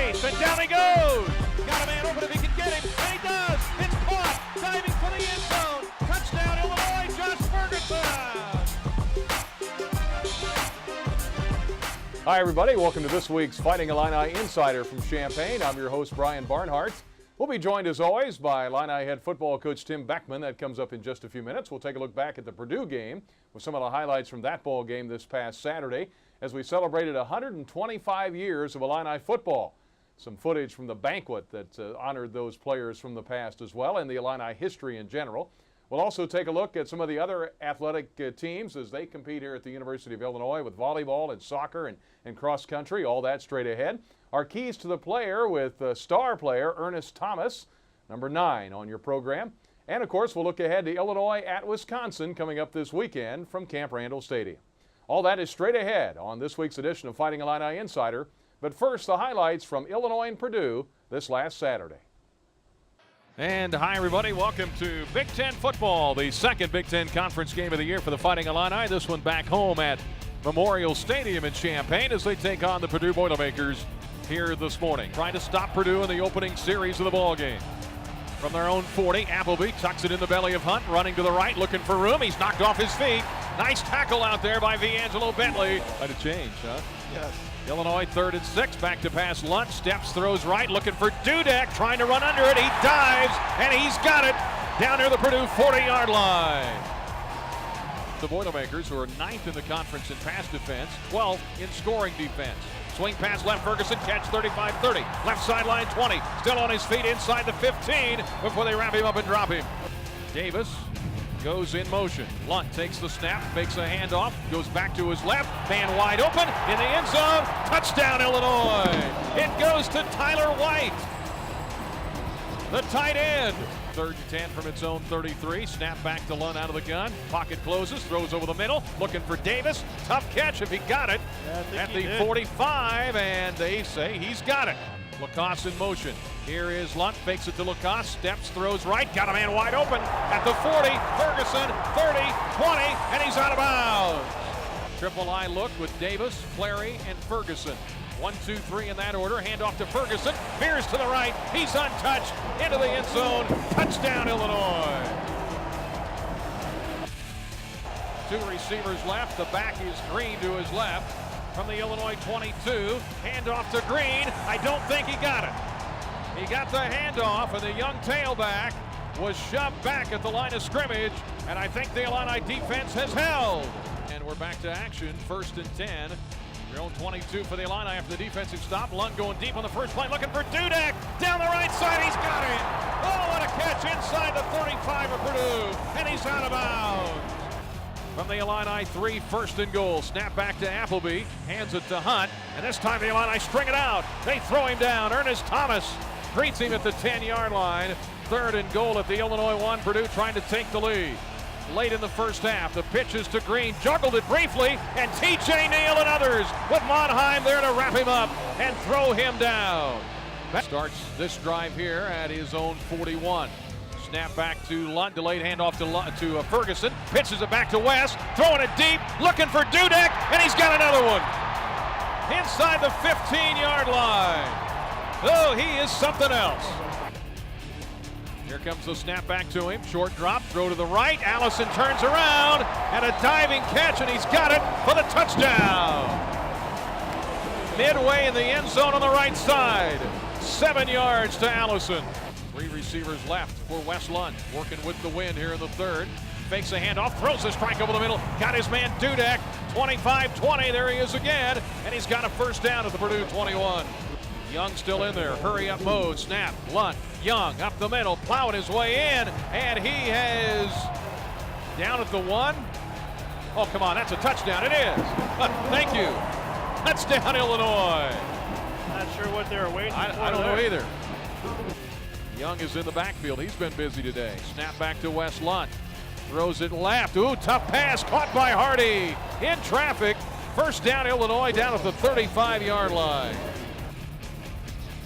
space, and down he goes. Got a man open if he can get him, and he does. It's caught, diving for the end zone. Touchdown, Illinois, Josh Ferguson. Hi, everybody. Welcome to this week's Fighting Illini Insider from Champaign. I'm your host, Brian Barnhart. We'll be joined, as always, by Illini head football coach Tim Beckman. That comes up in just a few minutes. We'll take a look back at the Purdue game with some of the highlights from that ball game this past Saturday as we celebrated 125 years of Illini football. Some footage from the banquet that honored those players from the past as well, and the Illini history in general. We'll also take a look at some of the other athletic teams as they compete here at the University of Illinois with volleyball and soccer and cross country, all that straight ahead. Our keys to the player with star player Ernest Thomas, number 9 on your program. And of course, we'll look ahead to Illinois at Wisconsin coming up this weekend from Camp Randall Stadium. All that is straight ahead on this week's edition of Fighting Illini Insider. But first, the highlights from Illinois and Purdue this last Saturday. And hi, everybody. Welcome to Big Ten football, the second Big Ten conference game of the year for the Fighting Illini. This one back home at Memorial Stadium in Champaign as they take on the Purdue Boilermakers here this morning. Trying to stop Purdue in the opening series of the ball game. From their own 40, Appleby tucks it in the belly of Hunt, running to the right, looking for room. He's knocked off his feet. Nice tackle out there by V'Angelo Bentley. Quite a change, huh? Yes. Illinois 3rd and 6, back to pass Lunt, steps, throws right, looking for Dudek, trying to run under it. He dives, and he's got it down near the Purdue 40-yard line. The Boilermakers, who are 9th in the conference in pass defense, 12th in scoring defense. Swing pass left, Ferguson, catch 35-30. Left sideline 20, still on his feet inside the 15 before they wrap him up and drop him. Davis goes in motion. Lunt takes the snap, fakes a handoff, goes back to his left, man wide open, in the end zone, touchdown Illinois! It goes to Tyler White, the tight end. 3rd and 10 from its own 33, snap back to Lunt out of the gun, pocket closes, throws over the middle, looking for Davis, tough catch if he got it, at the 45, and they say he's got it. Lacoste in motion. Here is Lunt, fakes it to Lacoste, steps, throws right, got a man wide open at the 40, Ferguson, 30, 20, and he's out of bounds. Triple I look with Davis, Clary, and Ferguson. 1, 2, 3 in that order, handoff to Ferguson, veers to the right, he's untouched, into the end zone, touchdown Illinois. 2 receivers left, the back is Green to his left. From the Illinois 22, handoff to Green. I don't think he got it. He got the handoff, and the young tailback was shoved back at the line of scrimmage, and I think the Illini defense has held. And we're back to action, 1st and 10. Your own 22 for the Illini after the defensive stop. Lund going deep on the first play, looking for Dudek. Down the right side, he's got it. Oh, what a catch inside the 35 of Purdue, and he's out of bounds. From the Illini 3, 1st and goal. Snap back to Appleby, hands it to Hunt, and this time the Illini string it out. They throw him down. Ernest Thomas greets him at the 10-yard line. 3rd and goal at the Illinois 1. Purdue trying to take the lead. Late in the first half, the pitch is to Green, juggled it briefly, and T.J. Neal and others with Monheim there to wrap him up and throw him down. Starts this drive here at his own 41. Snap back to Lunt, delayed handoff to Ferguson, pitches it back to West, throwing it deep, looking for Dudek, and he's got another one. Inside the 15-yard line. Oh, he is something else. Here comes the snap back to him, short drop, throw to the right, Allison turns around, and a diving catch, and he's got it for the touchdown. Midway in the end zone on the right side, 7 yards to Allison. 3 receivers left for Wes Lund, working with the wind here in the 3rd. Fakes a handoff, throws a strike over the middle, got his man Dudek, 25-20, there he is again, and he's got a first down at the Purdue 21. Young still in there, hurry up mode, snap, Lund, Young up the middle, plowing his way in, and he has down at the 1. Oh, come on, that's a touchdown, it is. Thank you. Touchdown, Illinois. Not sure what they were waiting for. I don't know either. Young is in the backfield. He's been busy today. Snap back to Wes Lund. Throws it left. Ooh, tough pass caught by Hardy. In traffic. First down, Illinois down at the 35-yard line.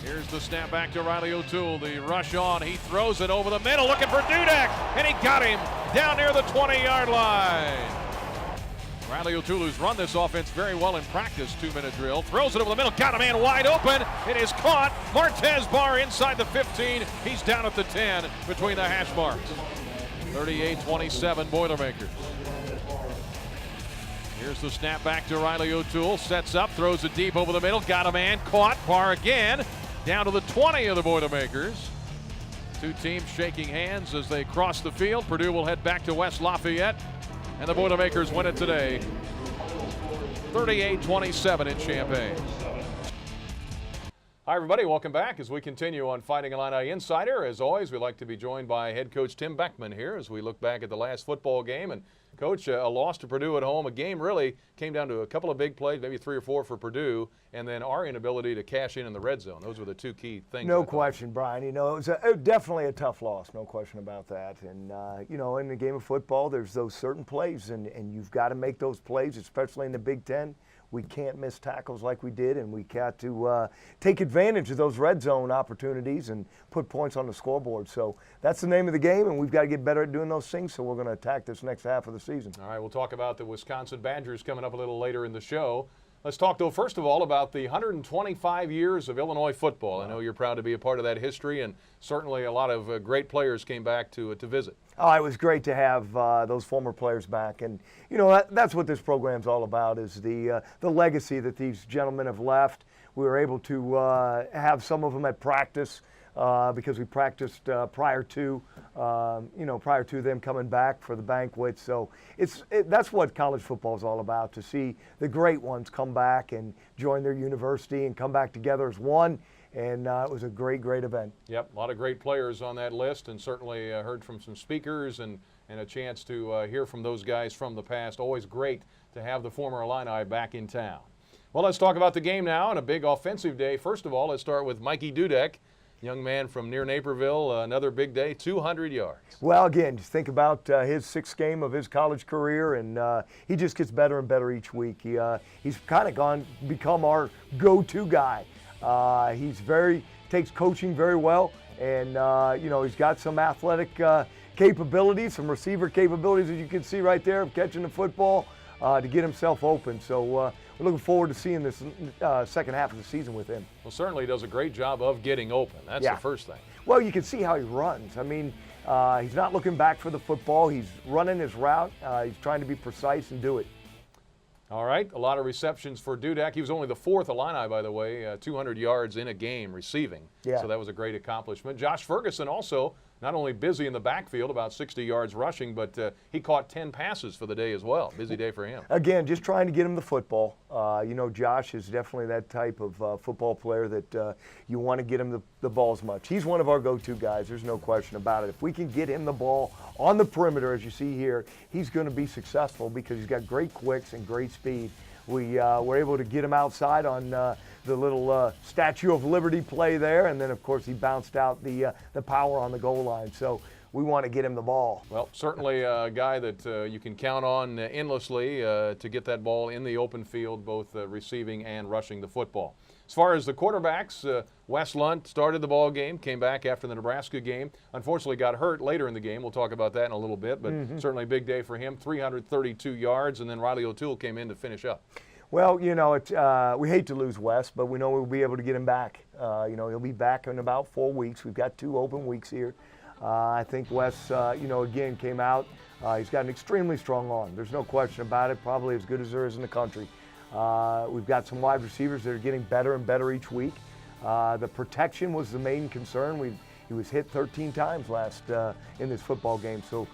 Here's the snap back to Riley O'Toole. The rush on. He throws it over the middle looking for Dudek. And he got him down near the 20-yard line. Riley O'Toole's run this offense very well in practice. 2-minute drill. Throws it over the middle. Got a man wide open. It is caught. Martez Barr inside the 15. He's down at the 10 between the hash marks. 38-27 Boilermakers. Here's the snap back to Riley O'Toole. Sets up. Throws it deep over the middle. Got a man. Caught. Barr again. Down to the 20 of the Boilermakers. Two teams shaking hands as they cross the field. Purdue will head back to West Lafayette. And the Boilermakers win it today, 38-27 in Champaign. Hi, everybody. Welcome back as we continue on Fighting Illini Insider. As always, we like to be joined by head coach Tim Beckman here as we look back at the last football game. And, Coach, a loss to Purdue at home. A game really came down to a couple of big plays, maybe 3 or 4 for Purdue, and then our inability to cash in the red zone. Those were the two key things. No question, Brian. You know, it was definitely a tough loss, no question about that. And, you know, in the game of football, there's those certain plays, and you've got to make those plays, especially in the Big Ten. We can't miss tackles like we did, and we got to take advantage of those red zone opportunities and put points on the scoreboard. So that's the name of the game, and we've got to get better at doing those things, so we're going to attack this next half of the season. All right, we'll talk about the Wisconsin Badgers coming up a little later in the show. Let's talk, though, first of all, about the 125 years of Illinois football. I know you're proud to be a part of that history, and certainly a lot of great players came back to visit. Oh, it was great to have those former players back, and you know that's what this program's all about, is the legacy that these gentlemen have left. We were able to have some of them at practice because we practiced prior to them coming back for the banquet. So that's what college football is all about, to see the great ones come back and join their university and come back together as one. And it was a great, great event. Yep, a lot of great players on that list, and certainly heard from some speakers and a chance to hear from those guys from the past. Always great to have the former Illini back in town. Well, let's talk about the game now, and a big offensive day. First of all, let's start with Mikey Dudek, young man from near Naperville. Another big day, 200 yards. Well, again, just think about his 6th game of his college career, and he just gets better and better each week. He's kind of become our go-to guy. Takes coaching very well, and you know, he's got some athletic capabilities, some receiver capabilities, as you can see right there, of catching the football to get himself open. So we're looking forward to seeing this second half of the season with him. Well, certainly does a great job of getting open. That's the first thing. Well, you can see how he runs. I mean, he's not looking back for the football. He's running his route. He's trying to be precise and do it. All right, a lot of receptions for Dudek. He was only the 4th Illini, by the way, 200 yards in a game receiving. Yeah. So that was a great accomplishment. Josh Ferguson also not only busy in the backfield, about 60 yards rushing, but he caught 10 passes for the day as well. Busy day for him. Again, just trying to get him the football. You know, Josh is definitely that type of football player that you want to get him the ball as much. He's one of our go-to guys. There's no question about it. If we can get him the ball on the perimeter, as you see here, he's going to be successful because he's got great quicks and great speed. We were able to get him outside on the little Statue of Liberty play there, and then, of course, he bounced out the power on the goal line. So we want to get him the ball. Well, certainly a guy that you can count on endlessly to get that ball in the open field, both receiving and rushing the football. As far as the quarterbacks, Wes Lunt started the ball game, came back after the Nebraska game. Unfortunately got hurt later in the game. We'll talk about that in a little bit, but certainly a big day for him, 332 yards, and then Riley O'Toole came in to finish up. Well, you know, we hate to lose Wes, but we know we'll be able to get him back. You know, he'll be back in about 4 weeks. We've got 2 open weeks here. I think Wes, you know, again, came out. He's got an extremely strong arm. There's no question about it, probably as good as there is in the country. We've got some wide receivers that are getting better and better each week. The protection was the main concern. He was hit 13 times last in this football game. So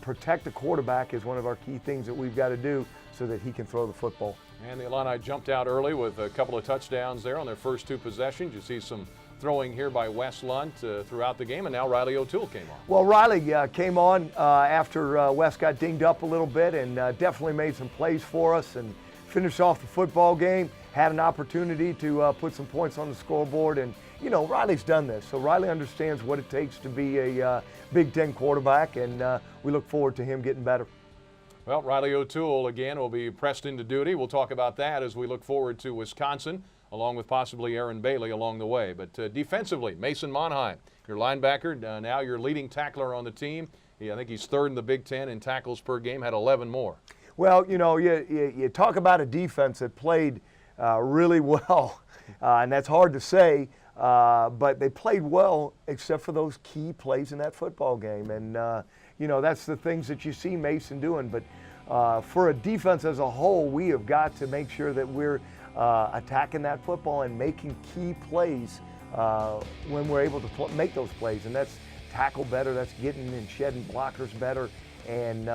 protect the quarterback is one of our key things that we've got to do so that he can throw the football. And the Illini jumped out early with a couple of touchdowns there on their first 2 possessions. You see some throwing here by Wes Lunt throughout the game, and now Riley O'Toole came on. Well, Riley came on after Wes got dinged up a little bit, and definitely made some plays for us and finished off the football game, had an opportunity to put some points on the scoreboard. And, you know, Riley's done this, so Riley understands what it takes to be a Big Ten quarterback, and we look forward to him getting better. Well, Riley O'Toole, again, will be pressed into duty. We'll talk about that as we look forward to Wisconsin, along with possibly Aaron Bailey along the way. But defensively, Mason Monheim, your linebacker, now your leading tackler on the team. I think he's 3rd in the Big Ten in tackles per game, had 11 more. Well, you talk about a defense that played really well, and that's hard to say, but they played well except for those key plays in that football game. And, that's the things that you see Mason doing. But for a defense as a whole, we have got to make sure that we're attacking that football and making key plays when we're able to make those plays. And that's tackle better, that's getting and shedding blockers better, and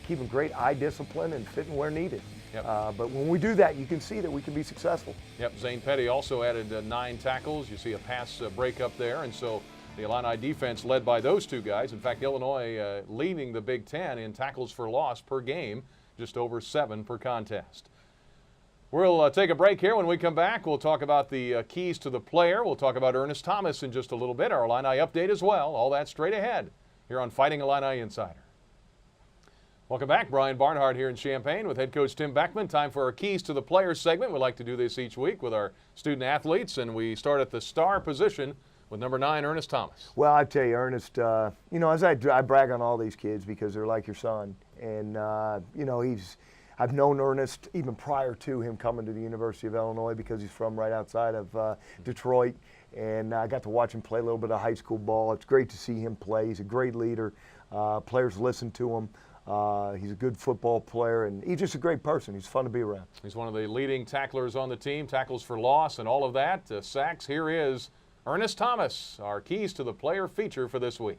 keeping great eye discipline and fitting where needed. Yep. But when we do that, you can see that we can be successful. Yep, Zane Petty also added 9 tackles. You see a pass break up there, and so the Illini defense led by those two guys. In fact, Illinois leading the Big Ten in tackles for loss per game, just over 7 per contest. We'll take a break here. When we come back, we'll talk about the keys to the player. We'll talk about Ernest Thomas in just a little bit, our Illini update as well. All that straight ahead here on Fighting Illini Insider. Welcome back. Brian Barnhart here in Champaign with head coach Tim Beckman. Time for our Keys to the Player segment. We like to do this each week with our student athletes, and we start at the star position with number 9, Ernest Thomas. Well, I tell you, Ernest, as I brag on all these kids because they're like your son. And, I've known Ernest even prior to him coming to the University of Illinois because he's from right outside of Detroit. And I got to watch him play a little bit of high school ball. It's great to see him play. He's a great leader. Players listen to him. He's a good football player, and he's just a great person. He's fun to be around. He's one of the leading tacklers on the team, tackles for loss and all of that. Sacks, here is Ernest Thomas, our Keys to the Player feature for this week.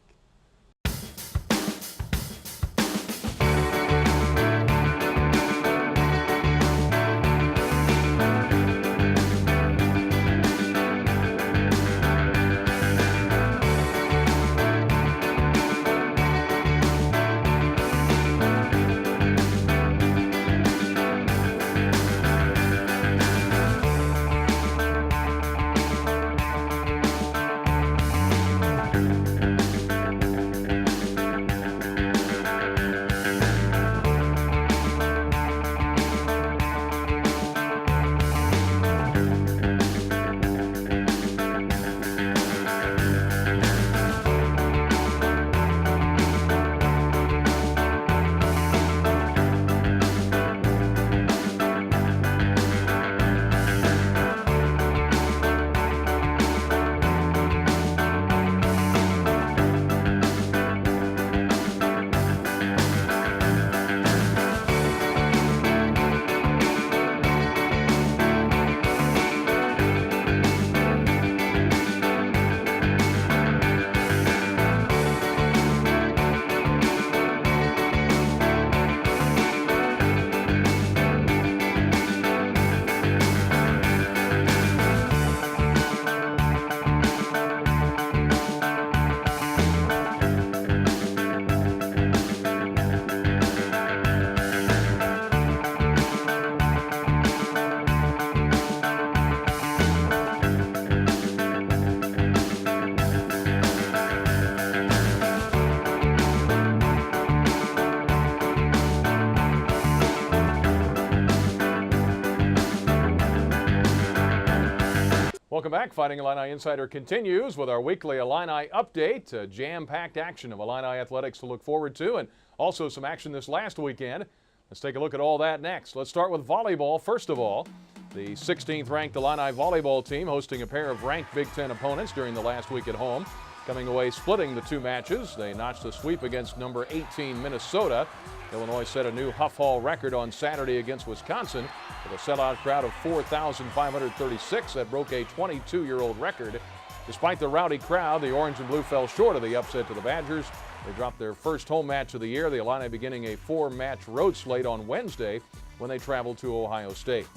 Welcome back. Fighting Illini Insider continues with our weekly Illini update. Jam-packed action of Illini athletics to look forward to, and also some action this last weekend. Let's take a look at all that next. Let's start with volleyball. First of all, the 16th ranked Illini volleyball team hosting a pair of ranked Big Ten opponents during the last week at home. Coming away splitting the 2 matches. They notched a sweep against number 18 Minnesota. Illinois set a new Huff Hall record on Saturday against Wisconsin with a sellout crowd of 4,536 that broke a 22-year-old record. Despite the rowdy crowd, the Orange and Blue fell short of the upset to the Badgers. They dropped their first home match of the year, the Illini beginning a 4-match road slate on Wednesday when they traveled to Ohio State.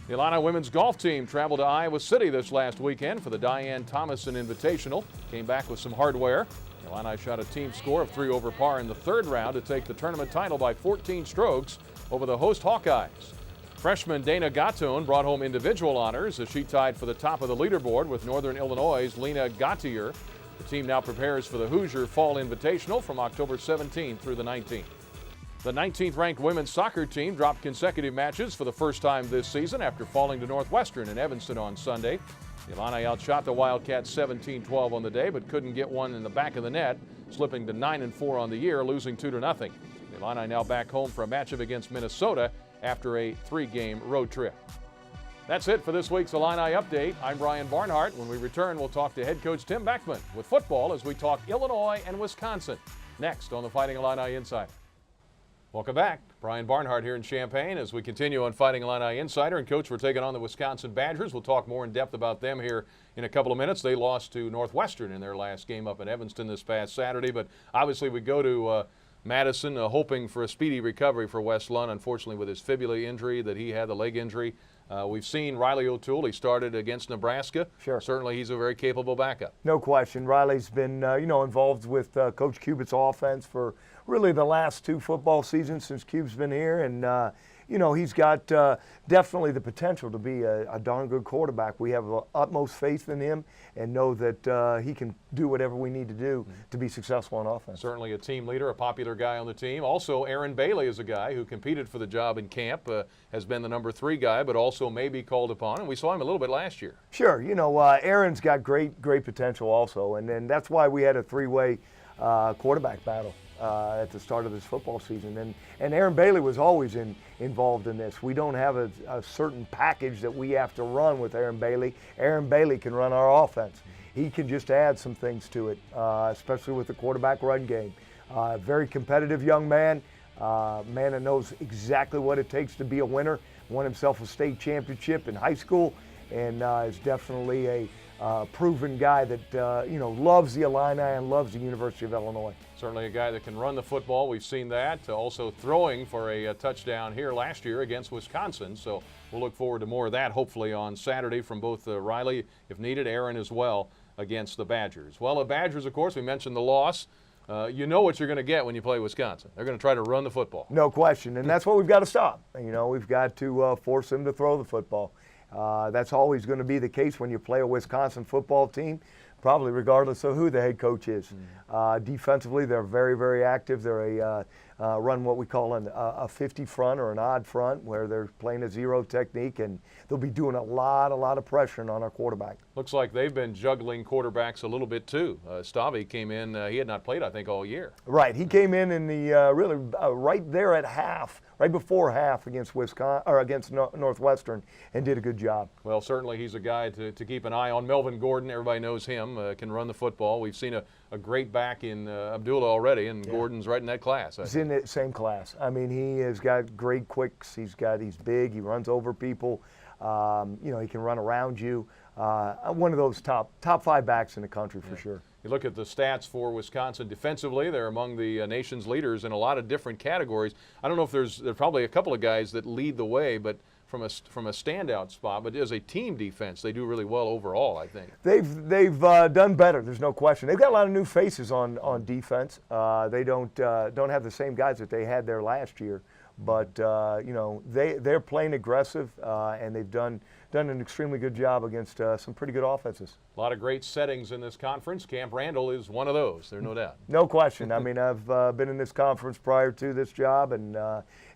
The Illini women's golf team traveled to Iowa City this last weekend for the Diane Thomason Invitational. Came back with some hardware. The Illini shot a team score of 3 over par in the 3rd round to take the tournament title by 14 strokes over the host Hawkeyes. Freshman Dana Gatun brought home individual honors as she tied for the top of the leaderboard with Northern Illinois' Lena Gautier. The team now prepares for the Hoosier Fall Invitational from October 17th through the 19th. The 19th ranked women's soccer team dropped consecutive matches for the first time this season after falling to Northwestern in Evanston on Sunday. The Illini outshot the Wildcats 17-12 on the day, but couldn't get one in the back of the net, slipping to 9-4 on the year, losing 2-0. The Illini now back home for a matchup against Minnesota after a 3-game road trip. That's it for this week's Illini Update. I'm Brian Barnhart. When we return, we'll talk to head coach Tim Beckman with football as we talk Illinois and Wisconsin. Next on the Fighting Illini Insider. Welcome back. Brian Barnhart here in Champaign as we continue on Fighting Illini Insider. And, Coach, we're taking on the Wisconsin Badgers. We'll talk more in depth about them here in a couple of minutes. They lost to Northwestern in their last game up in Evanston this past Saturday. But obviously we go to Madison hoping for a speedy recovery for Wes Lund, unfortunately with his fibula injury that he had, the leg injury. We've seen Riley O'Toole. He started against Nebraska. Sure. Certainly he's a very capable backup. No question. Riley's been, involved with Coach Cubitt's offense for really the last 2 football seasons since Cube's been here. And, he's got definitely the potential to be a darn good quarterback. We have utmost faith in him and know that he can do whatever we need to do to be successful on offense. Certainly a team leader, a popular guy on the team. Also, Aaron Bailey is a guy who competed for the job in camp, has been the number 3 guy, but also may be called upon. And we saw him a little bit last year. Sure. Aaron's got great potential also. And that's why we had a 3-way quarterback battle at the start of this football season. And Aaron Bailey was always involved in this. We don't have a certain package that we have to run with Aaron Bailey. Aaron Bailey can run our offense. He can just add some things to it, especially with the quarterback run game. Very competitive young man, man that knows exactly what it takes to be a winner. Won himself a state championship in high school, and is definitely a proven guy that loves the Illini and loves the University of Illinois. Certainly a guy that can run the football. We've seen that. Also throwing for a touchdown here last year against Wisconsin. So we'll look forward to more of that hopefully on Saturday from both Riley, if needed, Aaron as well against the Badgers. Well, the Badgers, of course, we mentioned the loss. You know what you're going to get when you play Wisconsin. They're going to try to run the football. No question, and that's what we've got to stop. We've got to force them to throw the football. That's always going to be the case when you play a Wisconsin football team, probably regardless of who the head coach is. Defensively, they're very, very active. They're run what we call a 50 front or an odd front, where they're playing a zero technique, and they'll be doing a lot of pressuring on our quarterback. Looks like they've been juggling quarterbacks a little bit too. Stavy came in, he had not played, I think, all year. Right, he came in the really right there at half, right before half against Wisconsin or against Northwestern, and did a good job. Well, certainly he's a guy to keep an eye on. Melvin Gordon, everybody knows him, can run the football. We've seen a great back in Abdullah already, and Gordon's right in that class. He's in the same class. I mean, he has got great quicks. He's big. He runs over people. He can run around you. One of those top 5 backs in the country for sure. You look at the stats for Wisconsin defensively, they're among the nation's leaders in a lot of different categories. I don't know if there's probably a couple of guys that lead the way, but from a standout spot, but as a team defense, they do really well overall, I think. They've done better. There's no question. They've got a lot of new faces on defense. They don't have the same guys that they had there last year, but they're playing aggressive, and they've done an extremely good job against some pretty good offenses. A lot of great settings in this conference. Camp Randall is one of those. There's no doubt. No question. I mean, I've been in this conference prior to this job, and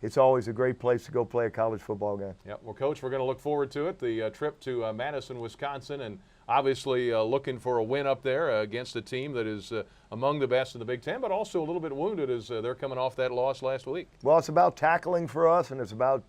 it's always a great place to go play a college football game. Yep. Well, Coach, we're going to look forward to it. The trip to Madison, Wisconsin, and obviously looking for a win up there against a team that is among the best in the Big Ten, but also a little bit wounded as they're coming off that loss last week. Well, it's about tackling for us, and it's about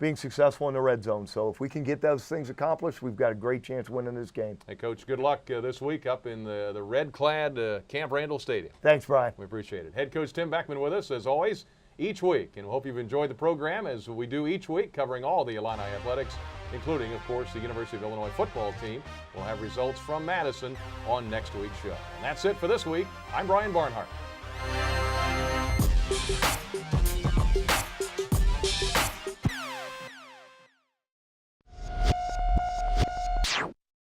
being successful in the red zone. So if we can get those things accomplished, we've got a great chance of winning this game. Hey, Coach, good luck this week up in the red-clad Camp Randall Stadium. Thanks, Brian. We appreciate it. Head Coach Tim Beckman with us, as always, each week. And we hope you've enjoyed the program, as we do each week, covering all the Illini athletics, including, of course, the University of Illinois football team. We'll have results from Madison on next week's show. And that's it for this week. I'm Brian Barnhart.